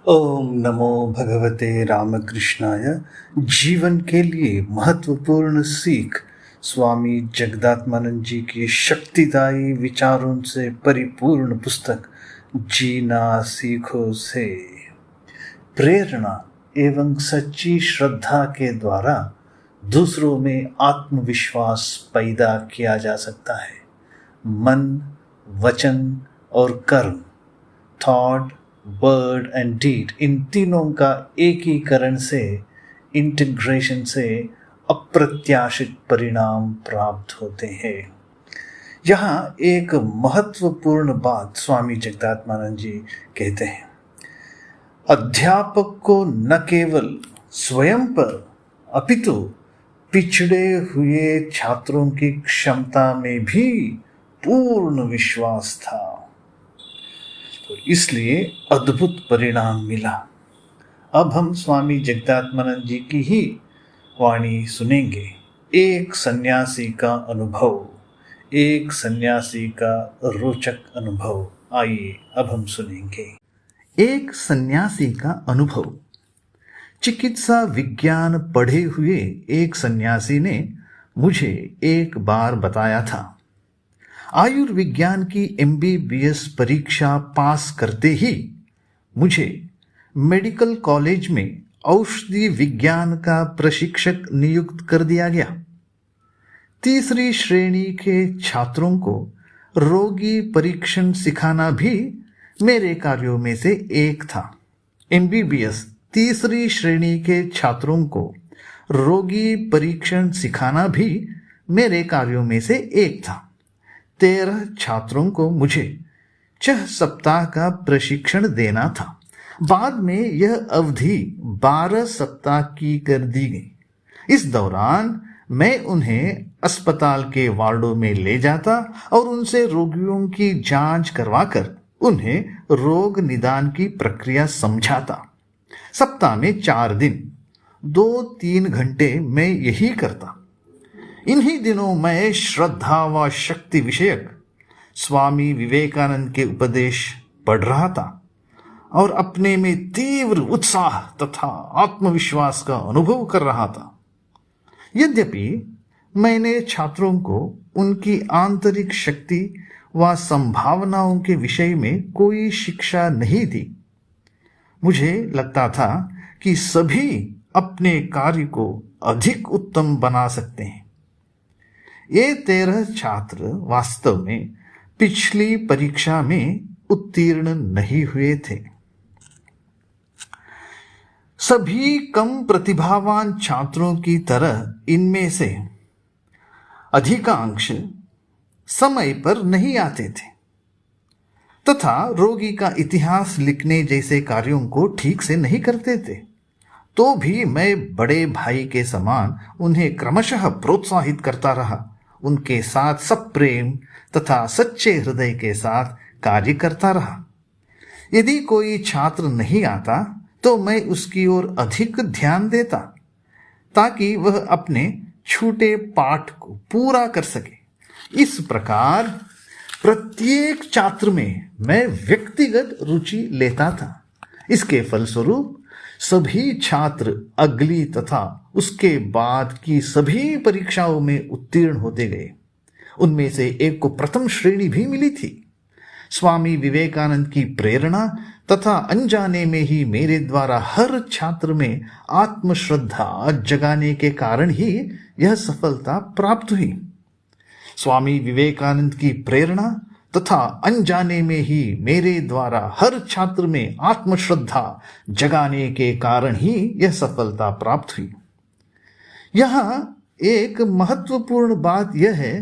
ओम नमो भगवते रामकृष्णाय। जीवन के लिए महत्वपूर्ण सीख स्वामी जगदात्मानंद जी की शक्तिदायी विचारों से परिपूर्ण पुस्तक जीना सीखो से प्रेरणा एवं सच्ची श्रद्धा के द्वारा दूसरों में आत्मविश्वास पैदा किया जा सकता है। मन, वचन और कर्म, थॉट, वर्ड एंड डीड, इन तीनों का एकीकरण से, इंटीग्रेशन से अप्रत्याशित परिणाम प्राप्त होते हैं। यहाँ एक महत्वपूर्ण बात स्वामी जगदात्मानंद जी कहते हैं, अध्यापक को न केवल स्वयं पर अपितु पिछड़े हुए छात्रों की क्षमता में भी पूर्ण विश्वास था, तो इसलिए अद्भुत परिणाम मिला। अब हम स्वामी जगदात्मानंद जी की ही वाणी सुनेंगे। एक सन्यासी का अनुभव, एक सन्यासी का रोचक अनुभव। आइए अब हम सुनेंगे। एक सन्यासी का अनुभव। चिकित्सा विज्ञान पढ़े हुए एक सन्यासी ने मुझे एक बार बताया था, आयुर्विज्ञान की MBBS परीक्षा पास करते ही मुझे मेडिकल कॉलेज में औषधि विज्ञान का प्रशिक्षक नियुक्त कर दिया गया। तीसरी श्रेणी के छात्रों को रोगी परीक्षण सिखाना भी मेरे कार्यों में से एक था। MBBS तीसरी श्रेणी के छात्रों को रोगी परीक्षण सिखाना भी मेरे कार्यों में से एक था। 13 छात्रों को मुझे 6 सप्ताह का प्रशिक्षण देना था। बाद में यह अवधि 12 सप्ताह की कर दी गई। इस दौरान मैं उन्हें अस्पताल के वार्डों में ले जाता और उनसे रोगियों की जांच करवाकर उन्हें रोग निदान की प्रक्रिया समझाता। सप्ताह में 4 दिन 2-3 घंटे मैं यही करता। इन्हीं दिनों मैं श्रद्धा व शक्ति विषयक स्वामी विवेकानंद के उपदेश पढ़ रहा था और अपने में तीव्र उत्साह तथा आत्मविश्वास का अनुभव कर रहा था। यद्यपि मैंने छात्रों को उनकी आंतरिक शक्ति व संभावनाओं के विषय में कोई शिक्षा नहीं दी। मुझे लगता था कि सभी अपने कार्य को अधिक उत्तम बना सकते हैं। ये 13 छात्र वास्तव में पिछली परीक्षा में उत्तीर्ण नहीं हुए थे। सभी कम प्रतिभावान छात्रों की तरह इनमें से अधिकांश समय पर नहीं आते थे तथा रोगी का इतिहास लिखने जैसे कार्यों को ठीक से नहीं करते थे। तो भी मैं बड़े भाई के समान उन्हें क्रमशः प्रोत्साहित करता रहा, उनके साथ सब प्रेम तथा सच्चे हृदय के साथ कार्य करता रहा। यदि कोई छात्र नहीं आता तो मैं उसकी ओर अधिक ध्यान देता ताकि वह अपने छूटे पाठ को पूरा कर सके। इस प्रकार प्रत्येक छात्र में मैं व्यक्तिगत रुचि लेता था। इसके फलस्वरूप सभी छात्र अगली तथा उसके बाद की सभी परीक्षाओं में उत्तीर्ण होते गए। उनमें से एक को प्रथम श्रेणी भी मिली थी। स्वामी विवेकानंद की प्रेरणा तथा अनजाने में ही मेरे द्वारा हर छात्र में आत्मश्रद्धा जगाने के कारण ही यह सफलता प्राप्त हुई। स्वामी विवेकानंद की प्रेरणा तथा अनजाने में ही मेरे द्वारा हर छात्र में आत्मश्रद्धा जगाने के कारण ही यह सफलता प्राप्त हुई। यहाँ एक महत्वपूर्ण बात यह है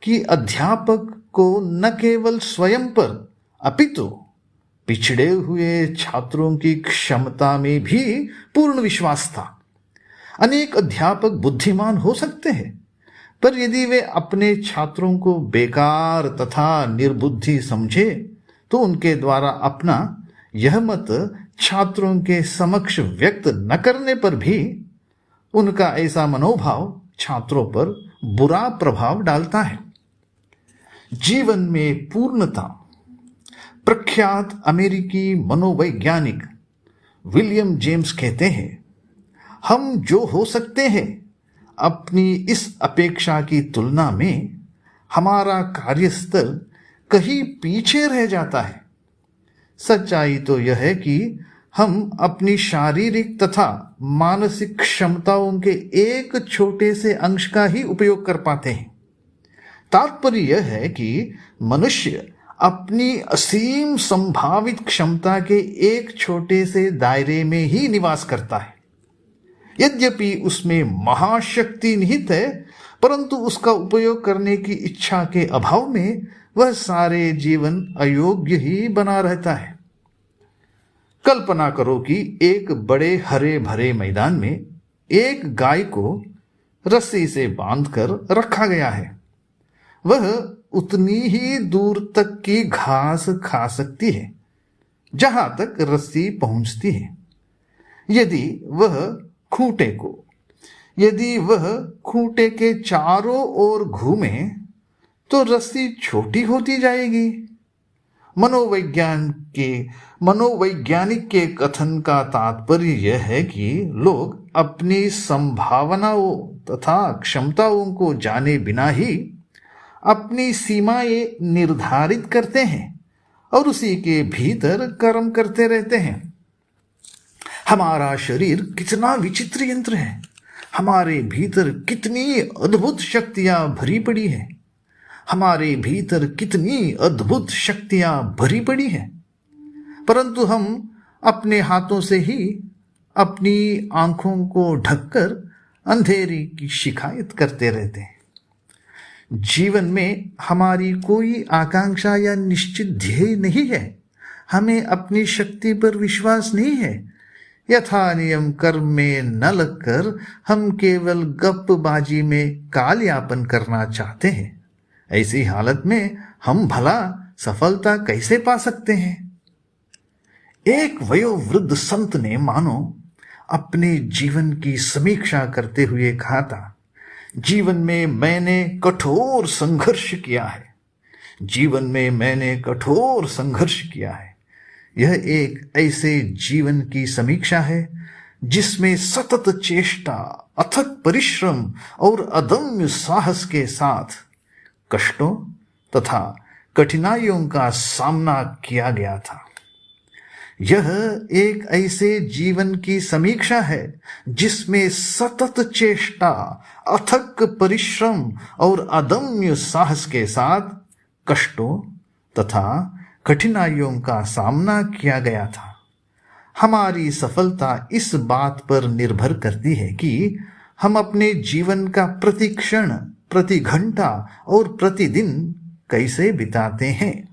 कि अध्यापक को न केवल स्वयं पर अपितु पिछड़े हुए छात्रों की क्षमता में भी पूर्ण विश्वास था। अनेक अध्यापक बुद्धिमान हो सकते हैं, पर यदि वे अपने छात्रों को बेकार तथा निर्बुद्धि समझे तो उनके द्वारा अपना यह मत छात्रों के समक्ष व्यक्त न करने पर भी उनका ऐसा मनोभाव छात्रों पर बुरा प्रभाव डालता है। जीवन में पूर्णता। प्रख्यात अमेरिकी मनोवैज्ञानिक विलियम जेम्स कहते हैं, हम जो हो सकते हैं अपनी इस अपेक्षा की तुलना में हमारा कार्यस्थल कहीं पीछे रह जाता है। सच्चाई तो यह है कि हम अपनी शारीरिक तथा मानसिक क्षमताओं के एक छोटे से अंश का ही उपयोग कर पाते हैं। तात्पर्य यह है कि मनुष्य अपनी असीम संभावित क्षमता के एक छोटे से दायरे में ही निवास करता है। यद्यपि उसमें महाशक्ति निहित है, परंतु उसका उपयोग करने की इच्छा के अभाव में वह सारे जीवन अयोग्य ही बना रहता है। कल्पना करो कि एक बड़े हरे भरे मैदान में एक गाय को रस्सी से बांधकर रखा गया है। वह उतनी ही दूर तक की घास खा सकती है जहां तक रस्सी पहुंचती है। यदि वह खूंटे के चारों ओर घूमे तो रस्सी छोटी होती जाएगी। मनोवैज्ञानिक के कथन का तात्पर्य यह है कि लोग अपनी संभावनाओं तथा क्षमताओं को जाने बिना ही अपनी सीमाएं निर्धारित करते हैं और उसी के भीतर कर्म करते रहते हैं। हमारा शरीर कितना विचित्र यंत्र है। हमारे भीतर कितनी अद्भुत शक्तियां भरी पड़ी है। परंतु हम अपने हाथों से ही अपनी आंखों को ढककर अंधेरी की शिकायत करते रहते हैं। जीवन में हमारी कोई आकांक्षा या निश्चित ध्येय नहीं है। हमें अपनी शक्ति पर विश्वास नहीं है। यथा नियम कर्म में न लगकर हम केवल गप्पबाजी में काल यापन करना चाहते हैं। ऐसी हालत में हम भला सफलता कैसे पा सकते हैं? एक वयोवृद्ध संत ने मानो अपने जीवन की समीक्षा करते हुए कहा था, जीवन में मैंने कठोर संघर्ष किया है। यह एक ऐसे जीवन की समीक्षा है जिसमें सतत चेष्टा, अथक परिश्रम और अदम्य साहस के साथ कष्टों तथा कठिनाइयों का सामना किया गया था। यह एक ऐसे जीवन की समीक्षा है जिसमें सतत चेष्टा, अथक परिश्रम और अदम्य साहस के साथ कष्टों तथा कठिनाइयों का सामना किया गया था। हमारी सफलता इस बात पर निर्भर करती है कि हम अपने जीवन का प्रति क्षण, प्रति घंटा और प्रतिदिन कैसे बिताते हैं।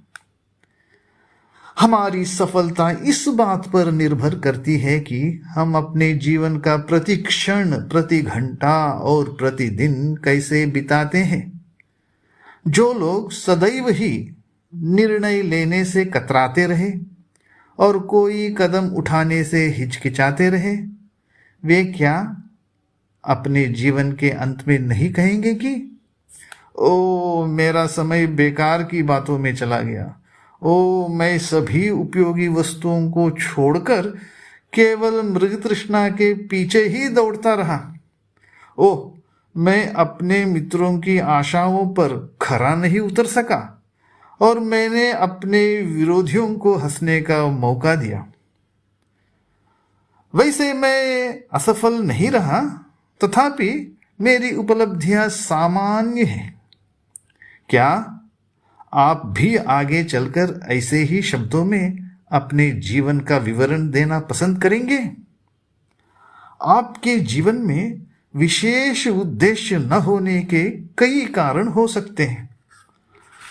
हमारी सफलता इस बात पर निर्भर करती है कि हम अपने जीवन का प्रति क्षण, प्रति घंटा और प्रतिदिन कैसे बिताते हैं। जो लोग सदैव ही निर्णय लेने से कतराते रहे और कोई कदम उठाने से हिचकिचाते रहे, वे क्या अपने जीवन के अंत में नहीं कहेंगे कि ओ मेरा समय बेकार की बातों में चला गया, ओ मैं सभी उपयोगी वस्तुओं को छोड़कर केवल मृग तृष्णा के पीछे ही दौड़ता रहा, ओह मैं अपने मित्रों की आशाओं पर खरा नहीं उतर सका और मैंने अपने विरोधियों को हंसने का मौका दिया। वैसे मैं असफल नहीं रहा, तथापि मेरी उपलब्धियां सामान्य हैं। क्या आप भी आगे चलकर ऐसे ही शब्दों में अपने जीवन का विवरण देना पसंद करेंगे? आपके जीवन में विशेष उद्देश्य न होने के कई कारण हो सकते हैं।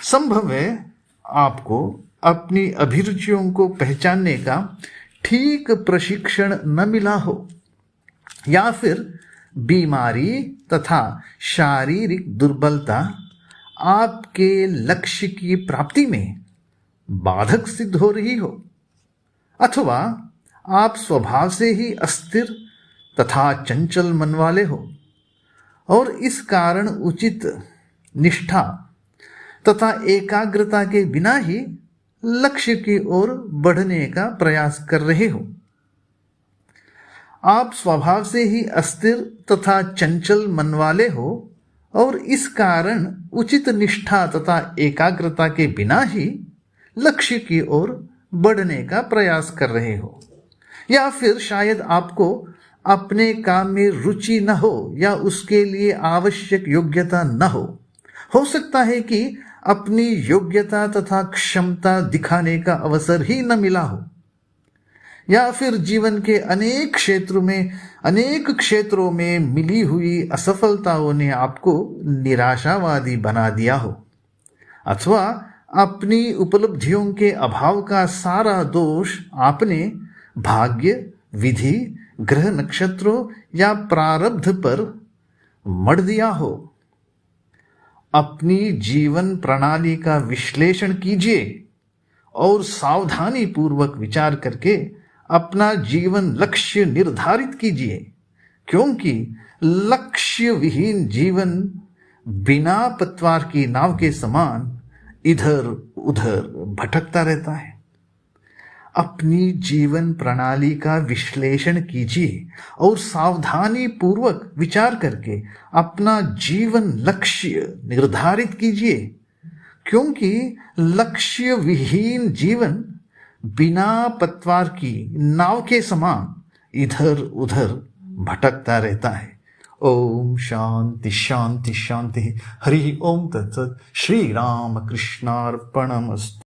संभव है आपको अपनी अभिरुचियों को पहचानने का ठीक प्रशिक्षण न मिला हो, या फिर बीमारी तथा शारीरिक दुर्बलता आपके लक्ष्य की प्राप्ति में बाधक सिद्ध हो रही हो, अथवा आप स्वभाव से ही अस्थिर तथा चंचल मन वाले हो और इस कारण उचित निष्ठा तथा एकाग्रता के बिना ही लक्ष्य की ओर बढ़ने का प्रयास कर रहे हो। आप स्वभाव से ही अस्थिर तथा चंचल मन वाले हो और इस कारण उचित निष्ठा तथा एकाग्रता के बिना ही लक्ष्य की ओर बढ़ने का प्रयास कर रहे हो, या फिर शायद आपको अपने काम में रुचि न हो या उसके लिए आवश्यक योग्यता न हो सकता है कि अपनी योग्यता तथा क्षमता दिखाने का अवसर ही न मिला हो, या फिर जीवन के अनेक क्षेत्रों में मिली हुई असफलताओं ने आपको निराशावादी बना दिया हो, अथवा अपनी उपलब्धियों के अभाव का सारा दोष आपने भाग्य, विधि, ग्रह नक्षत्रों या प्रारब्ध पर मढ़ दिया हो। अपनी जीवन प्रणाली का विश्लेषण कीजिए और सावधानी पूर्वक विचार करके अपना जीवन लक्ष्य निर्धारित कीजिए, क्योंकि लक्ष्य विहीन जीवन बिना पतवार की नाव के समान इधर उधर भटकता रहता है। अपनी जीवन प्रणाली का विश्लेषण कीजिए और सावधानी पूर्वक विचार करके अपना जीवन लक्ष्य निर्धारित कीजिए, क्योंकि लक्ष्य विहीन जीवन बिना पतवार की नाव के समान इधर उधर भटकता रहता है। ओम शांति शांति शांति। हरि ओम तत्सत। श्री राम कृष्णार्पणमस्तु।